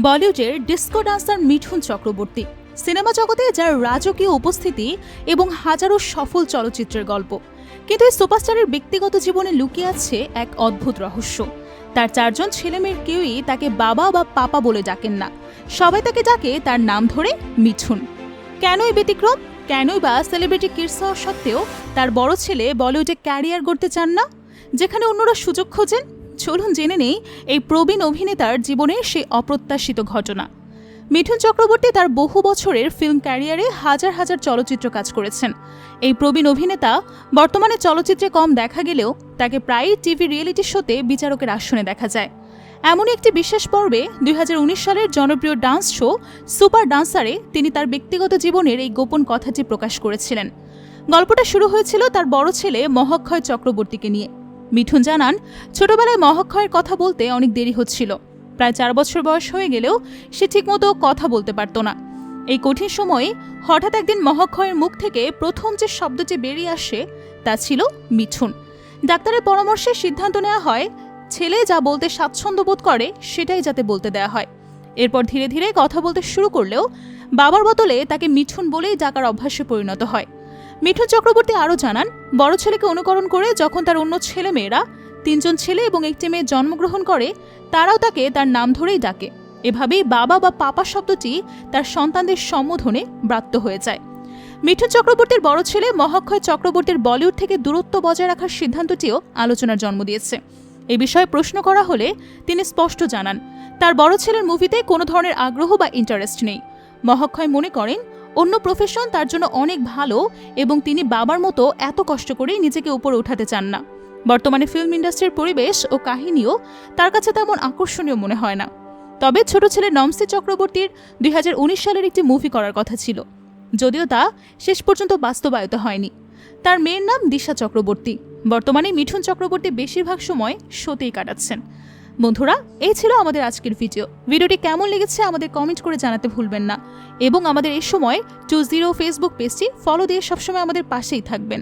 বলিউডের disco dancer Mithun Chakraborty cinema জগতে যার রাজকীয় উপস্থিতি এবং হাজারো সফল চলচ্চিত্রের গল্প। কিন্তু এই সুপারস্টারের ব্যক্তিগত জীবনে লুকিয়ে আছে এক অদ্ভুত রহস্য। তার 4 জন ছেলেমেয়ের কেউই তাকে বাবা বা পাপা বলে ডাকেন না, সবাই তাকে ডাকে তার নাম ধরে মিঠুন। কেনই ব্যতিক্রম, কেনই বা সেলিব্রিটি কিডস হওয়া সত্ত্বেও তার বড় ছেলে বলিউডে ক্যারিয়ার করতে চান না, যেখানে অন্যরা সুযোগ খোঁজেন? চলুন জেনে নেই এই প্রবীণ অভিনেতার জীবনের সেই অপ্রত্যাশিত ঘটনা। মিঠুন চক্রবর্তী তার বহু বছরের ফিল্ম ক্যারিয়ারে হাজার হাজার চলচ্চিত্র কাজ করেছেন। এই প্রবীণ অভিনেতা বর্তমানে চলচ্চিত্রে কম দেখা গেলেও তাকে প্রায়ই টিভি রিয়েলিটি শোতে বিচারকের আসনে দেখা যায়। এমনই একটি বিশেষ পর্বে 2019 সালের জনপ্রিয় ডান্স শো সুপার ডান্সারে তিনি তার ব্যক্তিগত জীবনের এই গোপন কথাটি প্রকাশ করেছিলেন। গল্পটা শুরু হয়েছিল তার বড় ছেলে মহাক্ষয় চক্রবর্তীকে নিয়ে। মিঠুন জানান, ছোটবেলায় মহাক্ষয়ের কথা বলতে অনেক দেরি হচ্ছিল। প্রায় 4 বছর বয়স হয়ে গেলেও সে ঠিকমতো কথা বলতে পারত না। এই কঠিন সময়ে হঠাৎ একদিন মহাক্ষয়ের মুখ থেকে প্রথম যে শব্দটি বেরিয়ে আসে তা ছিল মিঠুন। ডাক্তারের পরামর্শে সিদ্ধান্ত নেওয়া হয় ছেলে যা বলতে স্বাচ্ছন্দ্য বোধ করে সেটাই যাতে বলতে দেয়া হয়। এরপর ধীরে ধীরে কথা বলতে শুরু করলেও বাবার বদলে তাকে মিঠুন বলেই ডাকার অভ্যাসে পরিণত হয়। মিঠুন চক্রবর্তী আরও জানান, বড় ছেলেকে অনুকরণ করে যখন তার অন্য ছেলে মেয়েরা 3 জন ছেলে এবং 1টি মেয়ে জন্মগ্রহণ করে, তারাও তাকে তার নাম ধরেই ডাকে। এভাবেই বাবা বা পাপা শব্দটি তার সন্তানদের সম্বোধনে ব্রাত্য হয়ে যায়। মিঠুন চক্রবর্তীর বড় ছেলে মহাক্ষয় চক্রবর্তীর বলিউড থেকে দূরত্ব বজায় রাখার সিদ্ধান্তটিও আলোচনার জন্ম দিয়েছে। এ বিষয়ে প্রশ্ন করা হলে তিনি স্পষ্ট জানান, তার বড় ছেলের মুভিতে কোনো ধরনের আগ্রহ বা ইন্টারেস্ট নেই। মহাক্ষয় মনে করেন অন্য প্রফেশন তার জন্য অনেক ভালো এবং তিনি বাবার মতো এত কষ্ট করেই নিজেকে উপরে উঠাতে চান না। বর্তমানে ফিল্ম ইন্ডাস্ট্রির পরিবেশ ও কাহিনীও তার কাছে তেমন আকর্ষণীয় মনে হয় না। তবে ছোট ছেলে নমসি চক্রবর্তীর 2019 সালের একটি মুভি করার কথা ছিল, যদিও তা শেষ পর্যন্ত বাস্তবায়িত হয়নি। তার মেয়ের নাম দিশা চক্রবর্তী। বর্তমানে মিঠুন চক্রবর্তী বেশিরভাগ সময় শোতেই কাটাচ্ছেন। বন্ধুরা, এই ছিল আমাদের আজকের ভিডিওটি কেমন লেগেছে আমাদের কমেন্ট করে জানাতে ভুলবেন না এবং আমাদের এই সময় 20 ফেসবুক পেজটি ফলো দিয়ে সবসময় আমাদের পাশেই থাকবেন।